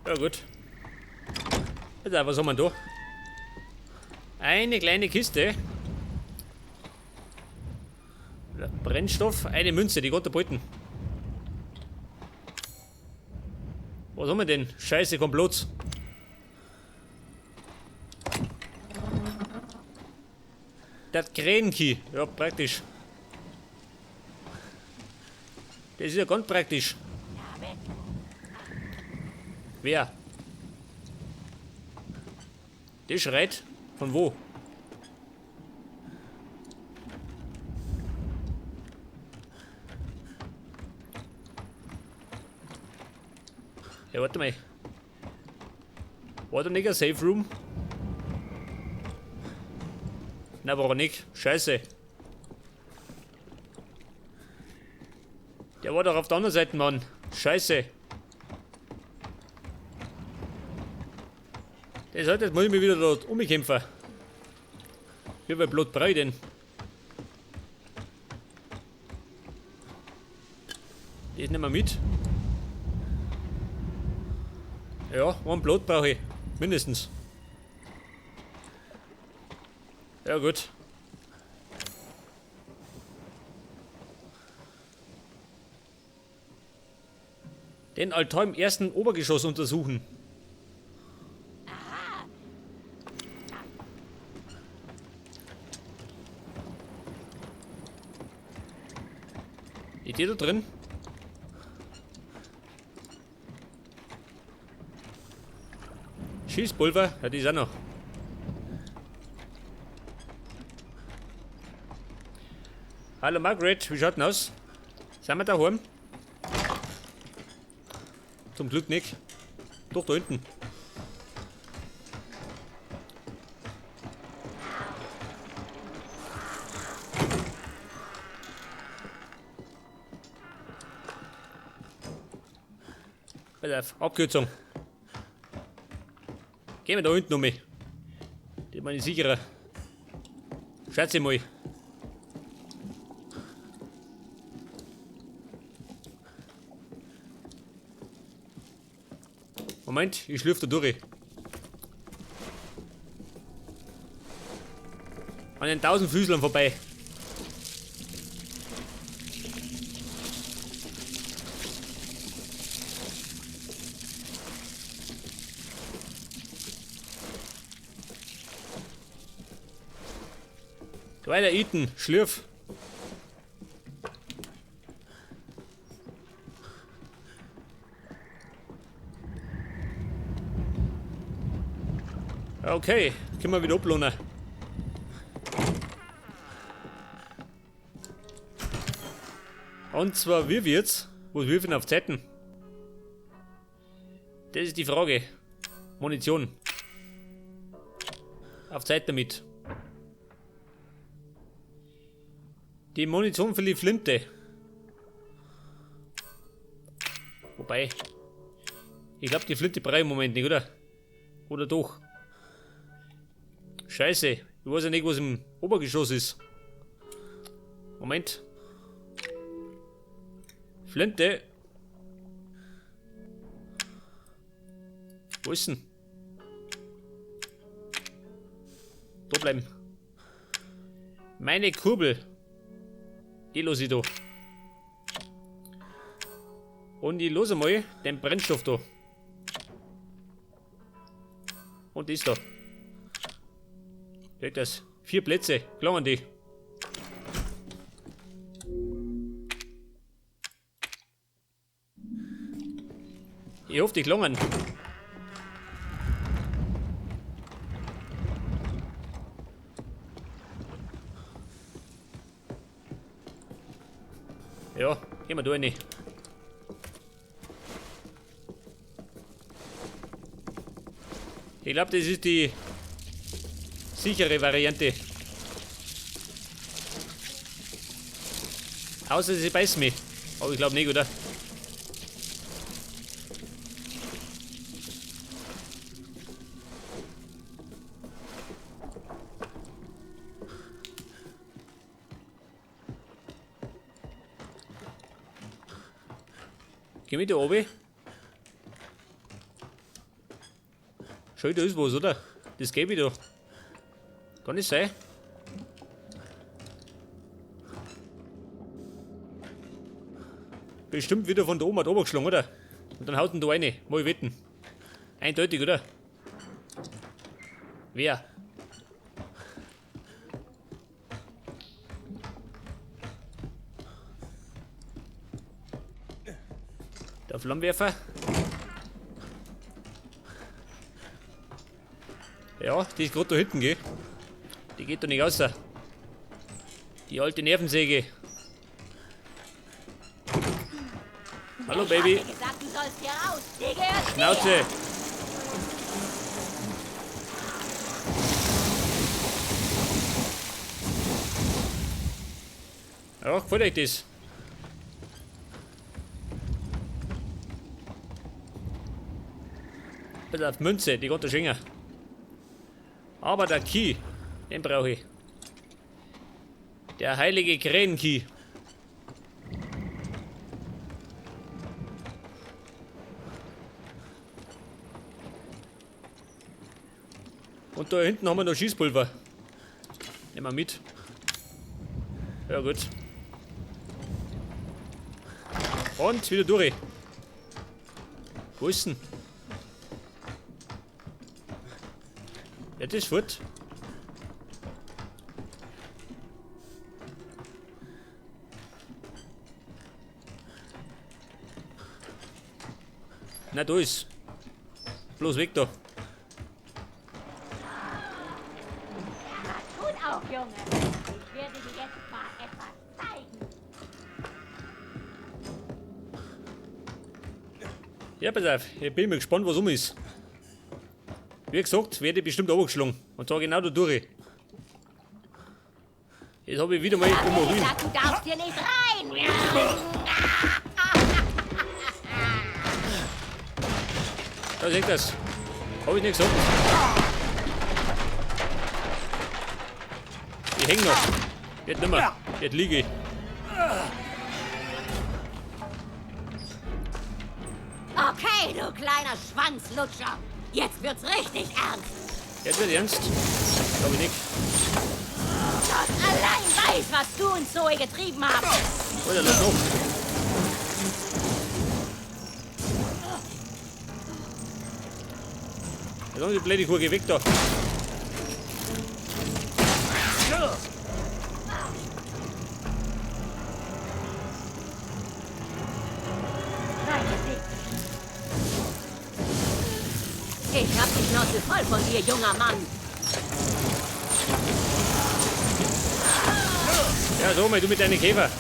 Ja gut. Also, was haben wir da? Eine kleine Kiste. Brennstoff, eine Münze, die Gott erbeuten. Was haben wir denn? Scheiße, Komplott. Das Krähenki. Ja, praktisch. Das ist ja ganz praktisch. Wer? Der schreit? Von wo? Ja, warte mal. War da nicht ein Safe Room? Nein, war er nicht. Scheiße. Der war doch auf der anderen Seite, Mann. Scheiße. Das heißt, jetzt muss ich mich wieder dort umkämpfen. Wie viel Blut brauche ich denn? Das nehmen wir mit. Ja, ein Blut brauche ich. Mindestens. Ja, gut. Den Altar im ersten Obergeschoss untersuchen. Ist die da drin? Schießpulver? Ja, die ist auch noch. Hallo Margaret, wie schaut denn aus? Sind wir daheim? Zum Glück nicht. Doch, da hinten. Pass auf, Abkürzung. Gehen wir da hinten um mich. Die meine ich sicherer. Schaut sie mal. Moment, ich schlürfe da durch. An den 1000 Füßlern vorbei. Weiter Iten, schlürf. Okay, können wir wieder ablohnen. Und zwar, wie wird's? Was wirfen auf Zeiten? Das ist die Frage. Munition. Auf Zeit damit. Die Munition für die Flinte. Wobei. Ich glaube, die Flinte brauche ich im Moment nicht, oder? Oder doch? Scheiße. Ich weiß ja nicht, was im Obergeschoss ist. Moment. Flinte. Wo ist denn? Da bleiben. Meine Kurbel. Die los ich da. Und ich lose mal den Brennstoff da. Und ist da. Check das. 4 Plätze. Klangen die. Ich hoffe, die klangen. Ja, gehen wir da rein. Ich glaube, das ist die sichere Variante. Außer sie beißen mich. Aber ich glaube nicht, oder? Geh mit da oben. Schau, da ist was, oder? Das gebe ich da. Kann nicht sein. Bestimmt wieder von da oben drüber geschlagen, oder? Und dann haut ihn da rein. Mal wetten. Eindeutig, oder? Wer? Der Flammenwerfer. Ja, die ist gerade da hinten, gell? Die geht da nicht raus. Die alte Nervensäge. Hallo, Baby. Ich hab dir gesagt, du sollst hier raus. Die gehört Schnauze. dir. Ja, gefällt euch das? Pass auf, Münze, die geht da schön. Aber der Key, den brauche ich. Der heilige Krähen-Key. Und da hinten haben wir noch Schießpulver. Nehmen wir mit. Ja, gut. Und wieder durch. Wo ist denn? Ja, das ist fort. Na, da ist. Bloß weg da. Gut auch, Junge. Ich werde dir jetzt mal etwas zeigen. Ja, pass auf. Ich bin mal gespannt, was ist. Wie gesagt, werde ich bestimmt runtergeschlagen. Und zwar genau da durch. Jetzt habe ich wieder mal Ich hab dir Urin. gesagt, du darfst hier nicht rein. Da seht das. Habe ich nicht gesagt. Ich häng noch. Jetzt nimmer. Jetzt liege ich. Okay, du kleiner Schwanzlutscher. Jetzt wird's richtig ernst. Jetzt wird ernst. Glaube ich nicht. Gott allein weiß, was du und Zoe getrieben habt. Oder lass noch. Jetzt haben die blöde Kuh weg da. Nein, nicht. Ich hab die Schnauze voll von dir, junger Mann. Ja, so mal, du mit deinen Käfer.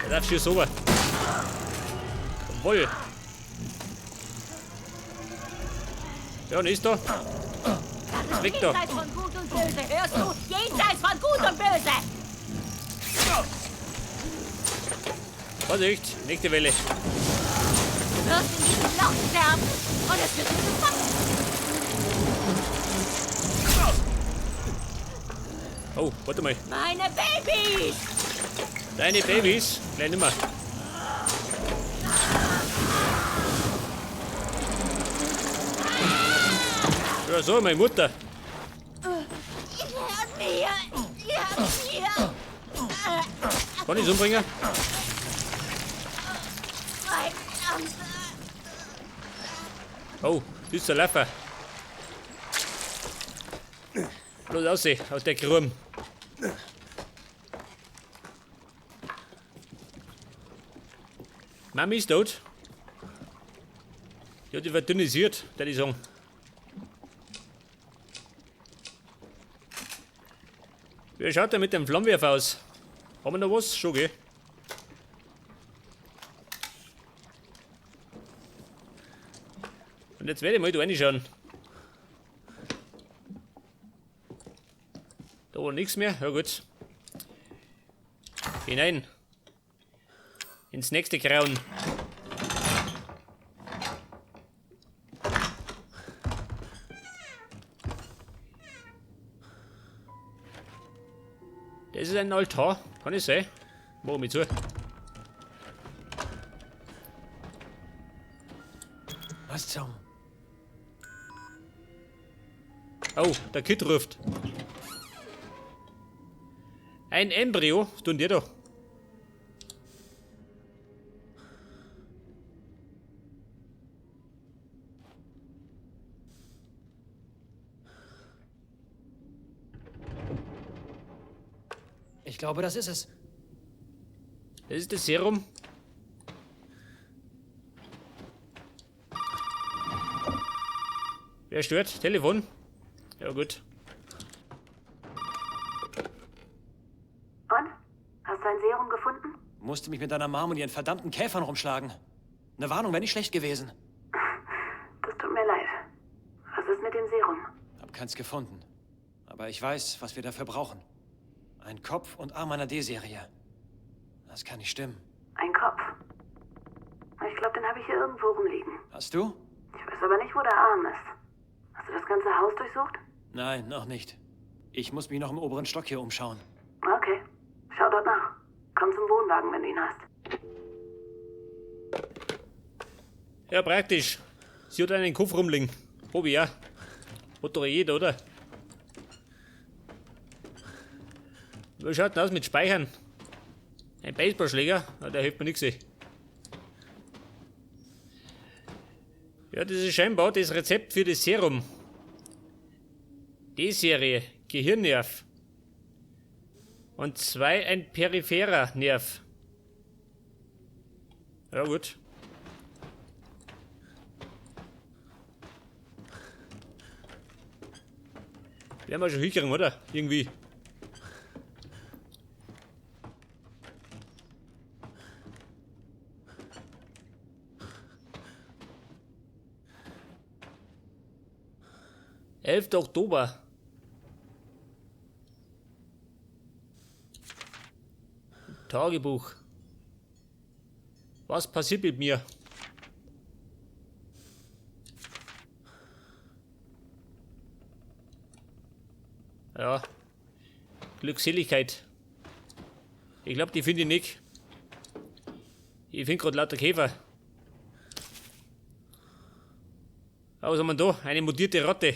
Da darfst du hier rüber. Jawohl. Ja, und ist da. Das ist Weg da. jenseits von Gut und Böse, hörst du? Jenseits von Gut und Böse. Vorsicht, nächste Welle. Du wirst in diesem Loch sterben und es wird dir gefangen. Oh, warte mal. Meine Babys! Deine Babys? Gleich nimmer. Ja, so, meine Mutter. Ihr mir! Kann ich es umbringen? Verdammt! Oh, das ist der Laffer. Bloß aussehen, aus der Krumm. Mami ist tot. Die hat die verdünnisiert, würde ich sagen. Wie schaut der mit dem Flammenwerfer aus? Haben wir noch was? Schon, gell? Und jetzt werde ich mal da reinschauen. Da war nichts mehr? Ja gut. Hinein. Ins nächste Grauen. Das ist ein Altar. Kann ich sein? Mach mich zu. Was zum... Oh, der Kid ruft. Ein Embryo? Tun dir doch. Ich glaube, das ist es. Das ist das Serum. Wer stört? Telefon? Ja, gut. Und? Hast du ein Serum gefunden? Musste mich mit deiner Mom und ihren verdammten Käfern rumschlagen. Eine Warnung wäre nicht schlecht gewesen. Das tut mir leid. Was ist mit dem Serum? Hab keins gefunden. Aber ich weiß, was wir dafür brauchen. Ein Kopf und Arm einer D-Serie. Das kann nicht stimmen. Ein Kopf. Ich glaube, den habe ich hier irgendwo rumliegen. Hast du? Ich weiß aber nicht, wo der Arm ist. Hast du das ganze Haus durchsucht? Nein, noch nicht. Ich muss mich noch im oberen Stock hier umschauen. Okay. Schau dort nach. Komm zum Wohnwagen, wenn du ihn hast. Ja, praktisch. Sie hat einen Kopf rumliegen. Bobby, ja. Hat doch jeder, oder? Wie schaut denn aus mit Speichern? Ein Baseballschläger? Na, der hilft mir nichts. Ja, das ist scheinbar das Rezept für das Serum. D-Serie, Gehirnnerv. Und 2 ein peripherer Nerv. Ja, gut. Werden wir schon hinkriegen, oder? Irgendwie. Oktober. Tagebuch. Was passiert mit mir? Ja. Glückseligkeit. Ich glaube, die finde ich nicht. Ich finde gerade lauter Käfer. Was haben wir da? Eine mutierte Ratte.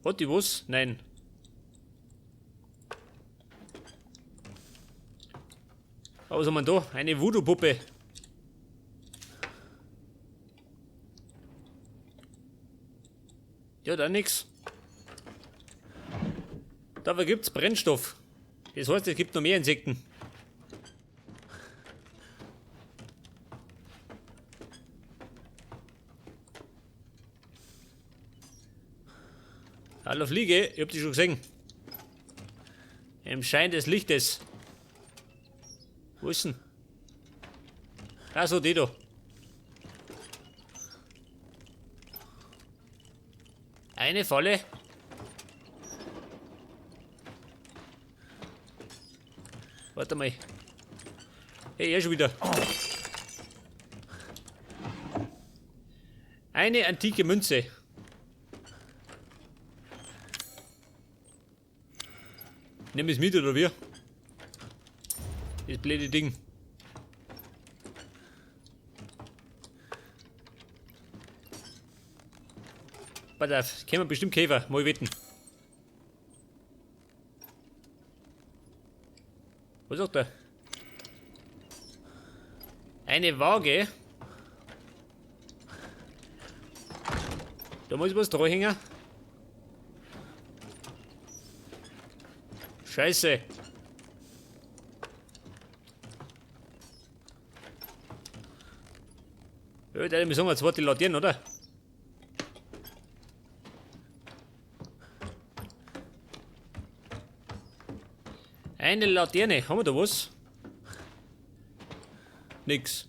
Hat die was? Nein. Was haben wir da? Eine Voodoo-Puppe. Ja, da nix. Dafür gibt's Brennstoff. Das heißt, es gibt noch mehr Insekten. Hallo Fliege, ich hab dich schon gesehen. Im Schein des Lichtes. Wo ist denn? Ach so, die da. Eine Falle. Warte mal. Hey, er schon wieder. Eine antike Münze. Nimm es mit, oder wie? Das blöde Ding. Warte auf, können wir bestimmt Käfer, mal wetten. Was sagt er? Eine Waage. Da muss was dranhängen. Scheiße. Ja, ich muss sagen, jetzt warte die Laternen, oder? Eine Laterne, haben wir da was? Nix.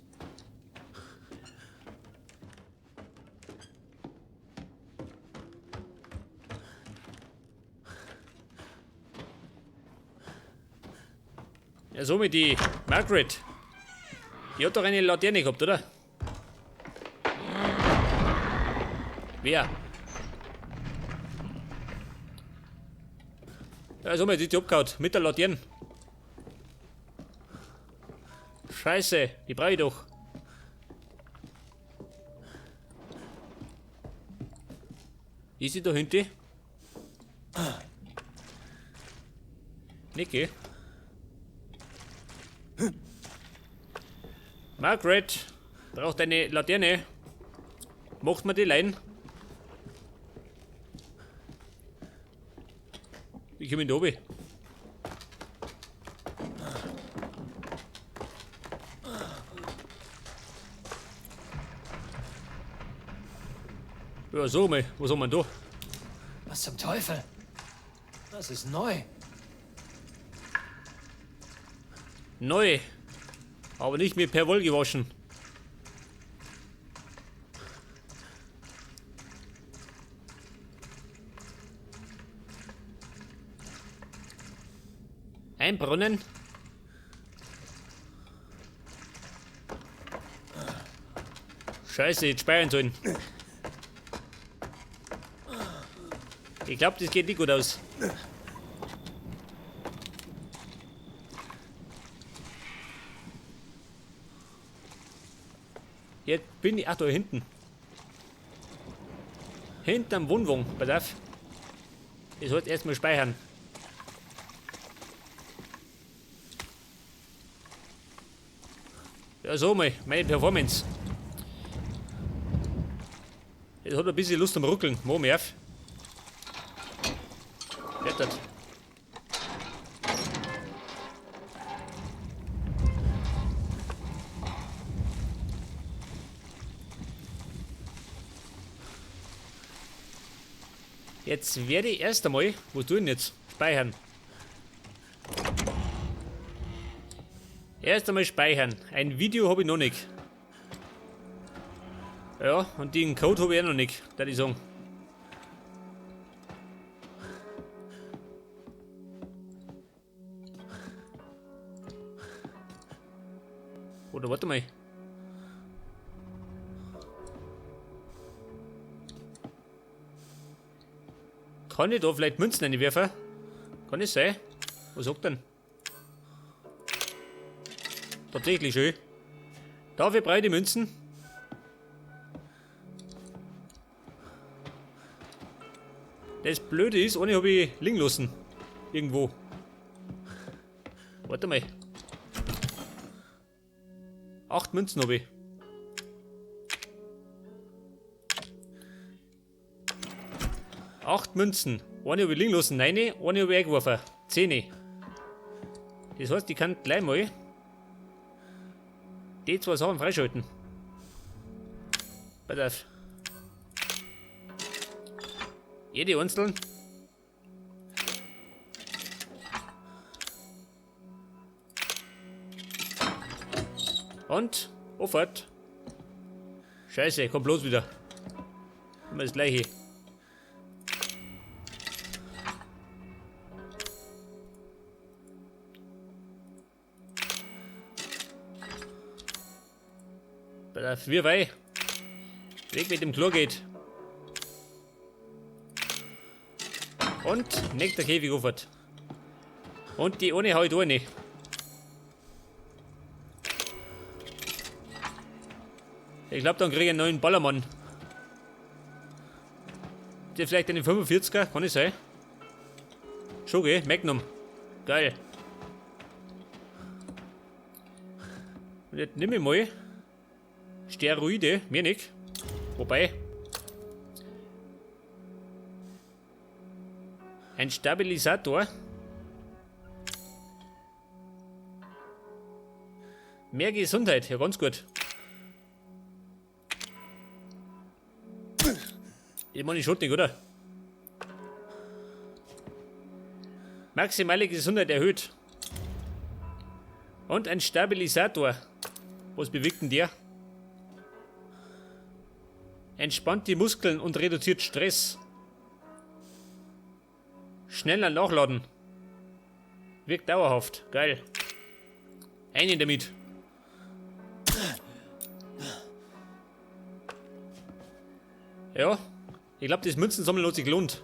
Ja, so mit die Margaret. Die hat doch eine Laterne gehabt, oder? Wer? Ja, so mit die abgehauen. Mit der Laterne. Scheiße, die brauche ich doch. Ist sie da hinten? Niki. Margaret, braucht eine Laterne. Macht mir die Lein. Ich komme in die oben. Ja, so mal, was haben wir da? Was zum Teufel? Das ist neu. Neu, aber nicht mit Perwoll gewaschen. Ein Brunnen. Scheiße, jetzt speichern sollen. Ich glaube, das geht nicht gut aus. Jetzt bin ich... Ach, da hinten. Hinterm Wohnwagen. Pass auf. Ich sollte erstmal speichern. Ja, so mal. Meine Performance. Jetzt hat ein bisschen Lust am Ruckeln. Machen wir auf. Rettet. Jetzt werde ich erst einmal, was tun jetzt? Speichern. Erst einmal speichern. Ein Video habe ich noch nicht. Ja, und den Code habe ich auch noch nicht, da ich sagen. Oder warte mal. Kann ich da vielleicht Münzen reinwerfen? Kann es sein? Was sagt denn? Tatsächlich schön. Dafür brauche ich die Münzen. Das Blöde ist, ohne habe ich liegen lassen. Irgendwo. Warte mal. 8 Münzen habe ich. Acht Münzen. Eine habe ich liegen lassen, 9, eine habe ich eingeworfen. 10. Das heißt, ich kann gleich mal die zwei Sachen freischalten. Pass auf. Jede einzeln. Und auffahrt. Scheiße, komm bloß wieder. Immer das gleiche. Wie wei. Weg mit dem Klo geht. Und nächster Käfig auffahrt. Und die ohne hau ich da rein. Ich glaube, dann kriege ich einen neuen Ballermann. Der vielleicht einen 45er, kann es sein? Schon, gell? Magnum. Geil. Und jetzt nehme ich mal Steroide, mir nicht. Wobei. Ein Stabilisator. Mehr Gesundheit, ja ganz gut. Ich meine, ich schaut nicht, oder? Maximale Gesundheit erhöht. Und ein Stabilisator. Was bewirkt denn der? Entspannt die Muskeln und reduziert Stress. Schneller nachladen. Wirkt dauerhaft. Geil. Einen damit. Ja, ich glaube, das Münzensammeln hat sich gelohnt.